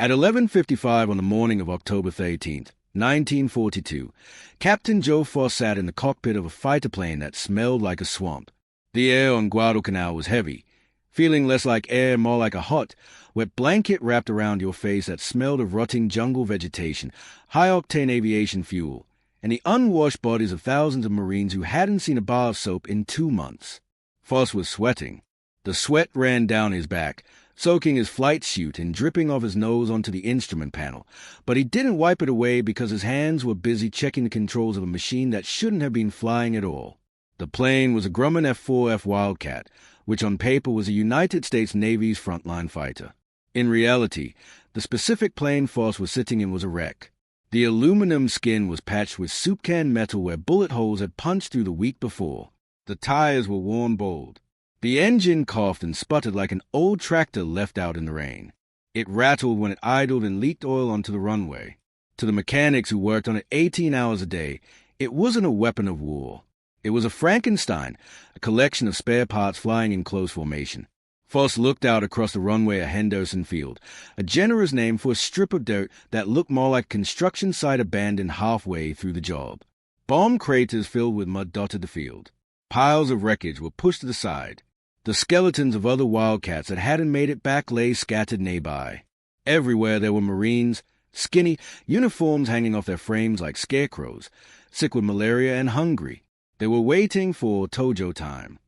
At 11:55 on the morning of October 13th, 1942, Captain Joe Foss sat in the cockpit of a fighter plane that smelled like a swamp. The air on Guadalcanal was heavy, feeling less like air, more like a hot, wet blanket wrapped around your face that smelled of rotting jungle vegetation, high-octane aviation fuel, and the unwashed bodies of thousands of Marines who hadn't seen a bar of soap in 2 months. Foss was sweating. The sweat ran down his back, soaking his flight suit and dripping off his nose onto the instrument panel, but he didn't wipe it away because his hands were busy checking the controls of a machine that shouldn't have been flying at all. The plane was a Grumman F4F Wildcat, which on paper was a United States Navy's frontline fighter. In reality, the specific plane Foss was sitting in was a wreck. The aluminum skin was patched with soup can metal where bullet holes had punched through the week before. The tires were worn bald. The engine coughed and sputtered like an old tractor left out in the rain. It rattled when it idled and leaked oil onto the runway. To the mechanics who worked on it 18 hours a day, it wasn't a weapon of war. It was a Frankenstein, a collection of spare parts flying in close formation. Foss looked out across the runway at Henderson Field, a generous name for a strip of dirt that looked more like a construction site abandoned halfway through the job. Bomb craters filled with mud dotted the field. Piles of wreckage were pushed to the side. The skeletons of other Wildcats that hadn't made it back lay scattered nearby. Everywhere there were Marines, skinny, uniforms hanging off their frames like scarecrows, sick with malaria and hungry. They were waiting for Tojo time.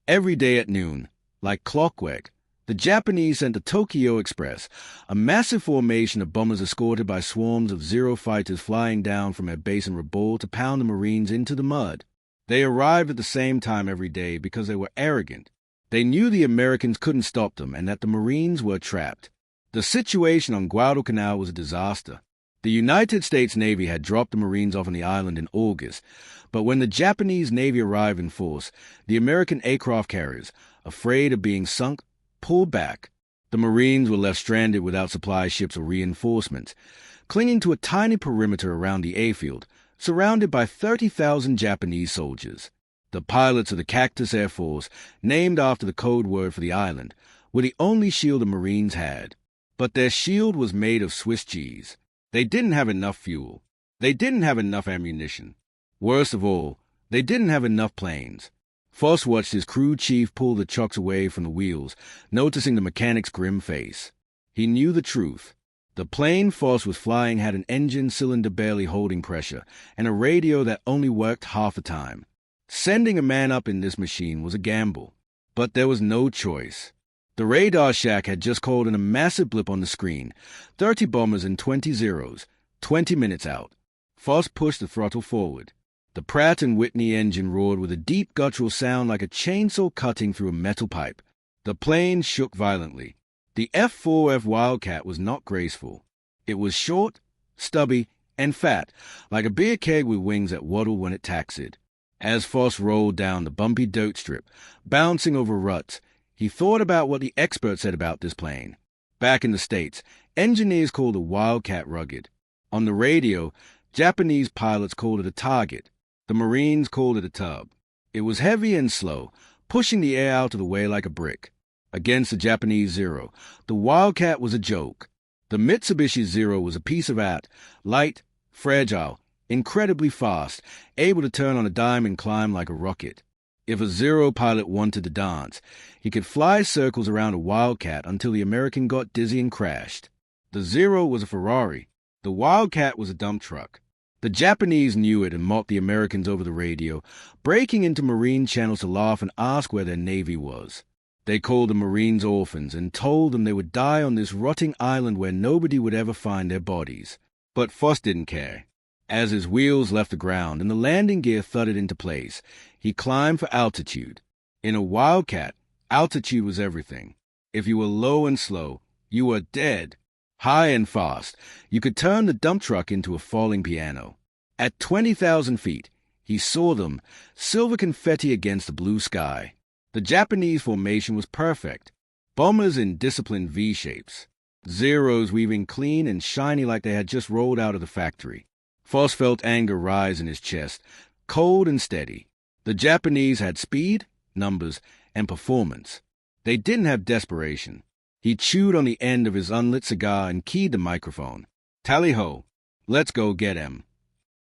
Every day at noon, like clockwork, the Japanese sent the Tokyo Express, a massive formation of bombers escorted by swarms of Zero fighters flying down from their base in Rabaul to pound the Marines into the mud. They arrived at the same time every day because they were arrogant. They knew the Americans couldn't stop them and that the Marines were trapped. The situation on Guadalcanal was a disaster. The United States Navy had dropped the Marines off on the island in August, but when the Japanese Navy arrived in force, the American aircraft carriers, afraid of being sunk, pulled back. The Marines were left stranded without supply ships or reinforcements, clinging to a tiny perimeter around the airfield, surrounded by 30,000 Japanese soldiers. The pilots of the Cactus Air Force, named after the code word for the island, were the only shield the Marines had. But their shield was made of Swiss cheese. They didn't have enough fuel. They didn't have enough ammunition. Worst of all, they didn't have enough planes. Foss watched his crew chief pull the chocks away from the wheels, noticing the mechanic's grim face. He knew the truth. The plane Foss was flying had an engine cylinder barely holding pressure, and a radio that only worked half the time. Sending a man up in this machine was a gamble. But there was no choice. The radar shack had just called in a massive blip on the screen. 30 bombers and 20 Zeros. 20 minutes out. Foss pushed the throttle forward. The Pratt & Whitney engine roared with a deep guttural sound like a chainsaw cutting through a metal pipe. The plane shook violently. The F4F Wildcat was not graceful. It was short, stubby, and fat, like a beer keg with wings that waddled when it taxied. As Foss rolled down the bumpy dirt strip, bouncing over ruts, he thought about what the experts said about this plane. Back in the States, engineers called the Wildcat rugged. On the radio, Japanese pilots called it a target. The Marines called it a tub. It was heavy and slow, pushing the air out of the way like a brick. Against the Japanese Zero, the Wildcat was a joke. The Mitsubishi Zero was a piece of art, light, fragile, incredibly fast, able to turn on a dime and climb like a rocket. If a Zero pilot wanted to dance, he could fly circles around a Wildcat until the American got dizzy and crashed. The Zero was a Ferrari. The Wildcat was a dump truck. The Japanese knew it and mocked the Americans over the radio, breaking into Marine channels to laugh and ask where their Navy was. They called the Marines orphans and told them they would die on this rotting island where nobody would ever find their bodies. But Foss didn't care. As his wheels left the ground and the landing gear thudded into place, he climbed for altitude. In a Wildcat, altitude was everything. If you were low and slow, you were dead. High and fast, you could turn the dump truck into a falling piano. At 20,000 feet, he saw them, silver confetti against the blue sky. The Japanese formation was perfect. Bombers in disciplined V-shapes. Zeros weaving clean and shiny like they had just rolled out of the factory. Foss felt anger rise in his chest, cold and steady. The Japanese had speed, numbers, and performance. They didn't have desperation. He chewed on the end of his unlit cigar and keyed the microphone. "Tally-ho, let's go get him."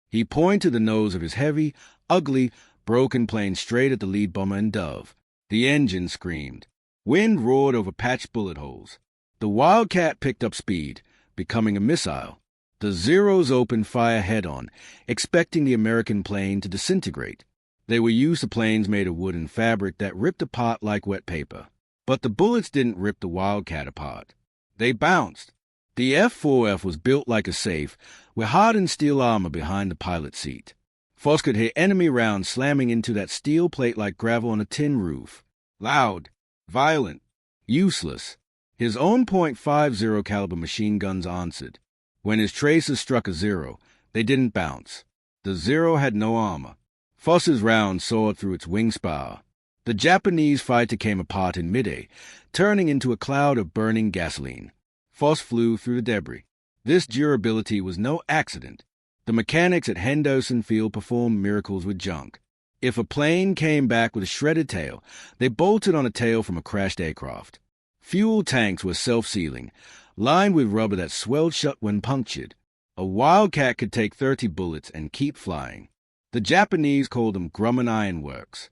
He pointed the nose of his heavy, ugly, broken plane straight at the lead bomber and Dove. The engine screamed. Wind roared over patched bullet holes. The Wildcat picked up speed, becoming a missile. The Zeros opened fire head-on, expecting the American plane to disintegrate. They were used to planes made of wood and fabric that ripped apart like wet paper. But the bullets didn't rip the Wildcat apart. They bounced. The F4F was built like a safe, with hardened steel armor behind the pilot's seat. Foss could hear enemy rounds slamming into that steel plate like gravel on a tin roof. Loud, violent, useless. His own .50 caliber machine guns answered. When his tracers struck a Zero, they didn't bounce. The Zero had no armor. Foss's round soared through its wing spar. The Japanese fighter came apart in midair, turning into a cloud of burning gasoline. Foss flew through the debris. This durability was no accident. The mechanics at Henderson Field performed miracles with junk. If a plane came back with a shredded tail, they bolted on a tail from a crashed aircraft. Fuel tanks were self-sealing, lined with rubber that swelled shut when punctured. A Wildcat could take 30 bullets and keep flying. The Japanese called them Grumman ironworks.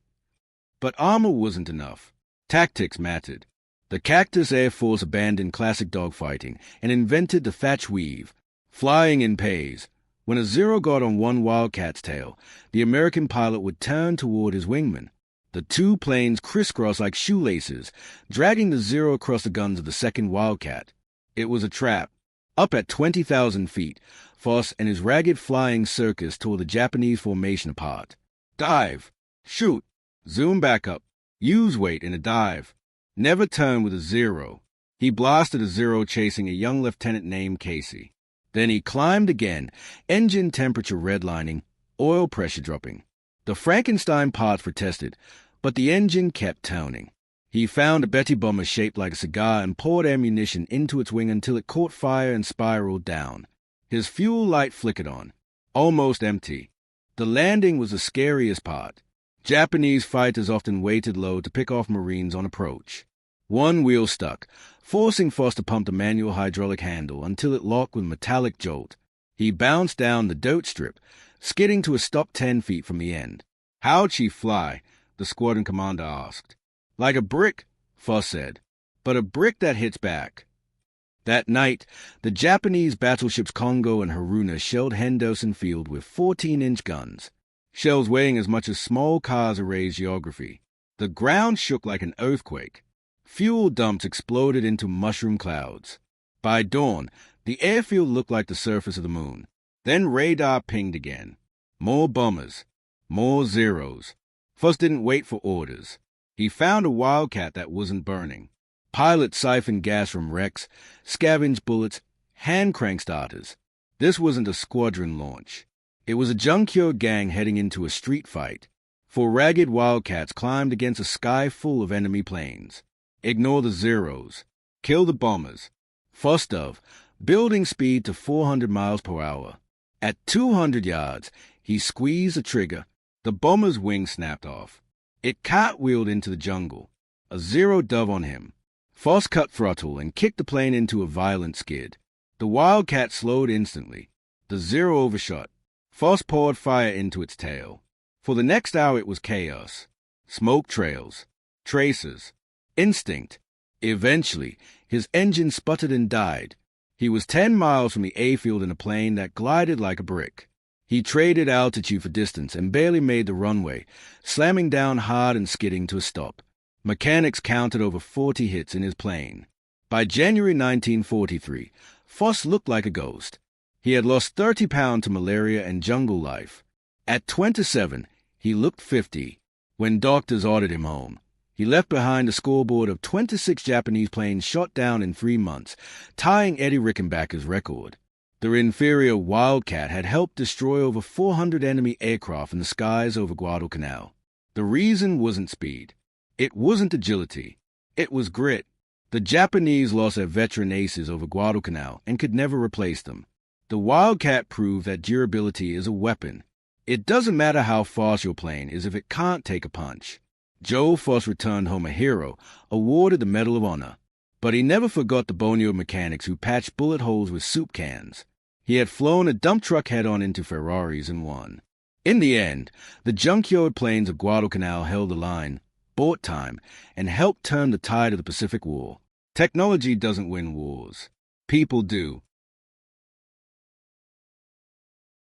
But armor wasn't enough. Tactics mattered. The Cactus Air Force abandoned classic dogfighting and invented the thatch weave. Flying in pays. When a Zero got on one Wildcat's tail, the American pilot would turn toward his wingman. The two planes crisscrossed like shoelaces, dragging the Zero across the guns of the second Wildcat. It was a trap. Up at 20,000 feet, Foss and his ragged flying circus tore the Japanese formation apart. Dive! Shoot! Zoom back up. Use weight in a dive. Never turn with a Zero. He blasted a Zero chasing a young lieutenant named Casey. Then he climbed again, engine temperature redlining, oil pressure dropping. The Frankenstein parts were tested, but the engine kept turning. He found a Betty bomber shaped like a cigar and poured ammunition into its wing until it caught fire and spiraled down. His fuel light flickered on, almost empty. The landing was the scariest part. Japanese fighters often waited low to pick off Marines on approach. One wheel stuck, forcing Foss to pump the manual hydraulic handle until it locked with a metallic jolt. He bounced down the dirt strip, skidding to a stop 10 feet from the end. "How'd she fly?" the squadron commander asked. "Like a brick," Foss said, "but a brick that hits back." That night, the Japanese battleships Kongo and Haruna shelled Henderson Field with 14-inch guns. Shells weighing as much as small cars erased geography. The ground shook like an earthquake. Fuel dumps exploded into mushroom clouds. By dawn, the airfield looked like the surface of the moon. Then radar pinged again. More bombers. More Zeros. Foss didn't wait for orders. He found a Wildcat that wasn't burning. Pilots siphoned gas from wrecks, scavenged bullets, hand crank starters. This wasn't a squadron launch. It was a junkyard gang heading into a street fight. 4 ragged Wildcats climbed against a sky full of enemy planes. Ignore the Zeros. Kill the bombers. Foss dove, building speed to 400 miles per hour. At 200 yards, he squeezed the trigger. The bomber's wing snapped off. It cartwheeled into the jungle. A Zero dove on him. Foss cut throttle and kicked the plane into a violent skid. The Wildcat slowed instantly. The Zero overshot. Foss poured fire into its tail. For the next hour it was chaos. Smoke trails. Tracers. Instinct. Eventually, his engine sputtered and died. He was 10 miles from the airfield in a plane that glided like a brick. He traded altitude for distance and barely made the runway, slamming down hard and skidding to a stop. Mechanics counted over 40 hits in his plane. By January 1943, Foss looked like a ghost. He had lost 30 pounds to malaria and jungle life. At 27, he looked 50. When doctors ordered him home, he left behind a scoreboard of 26 Japanese planes shot down in 3 months, tying Eddie Rickenbacker's record. The inferior Wildcat had helped destroy over 400 enemy aircraft in the skies over Guadalcanal. The reason wasn't speed. It wasn't agility. It was grit. The Japanese lost their veteran aces over Guadalcanal and could never replace them. The Wildcat proved that durability is a weapon. It doesn't matter how fast your plane is if it can't take a punch. Joe Foss returned home a hero, awarded the Medal of Honor. But he never forgot the boneyard mechanics who patched bullet holes with soup cans. He had flown a dump truck head-on into Ferraris and won. In the end, the junkyard planes of Guadalcanal held the line, bought time, and helped turn the tide of the Pacific War. Technology doesn't win wars. People do.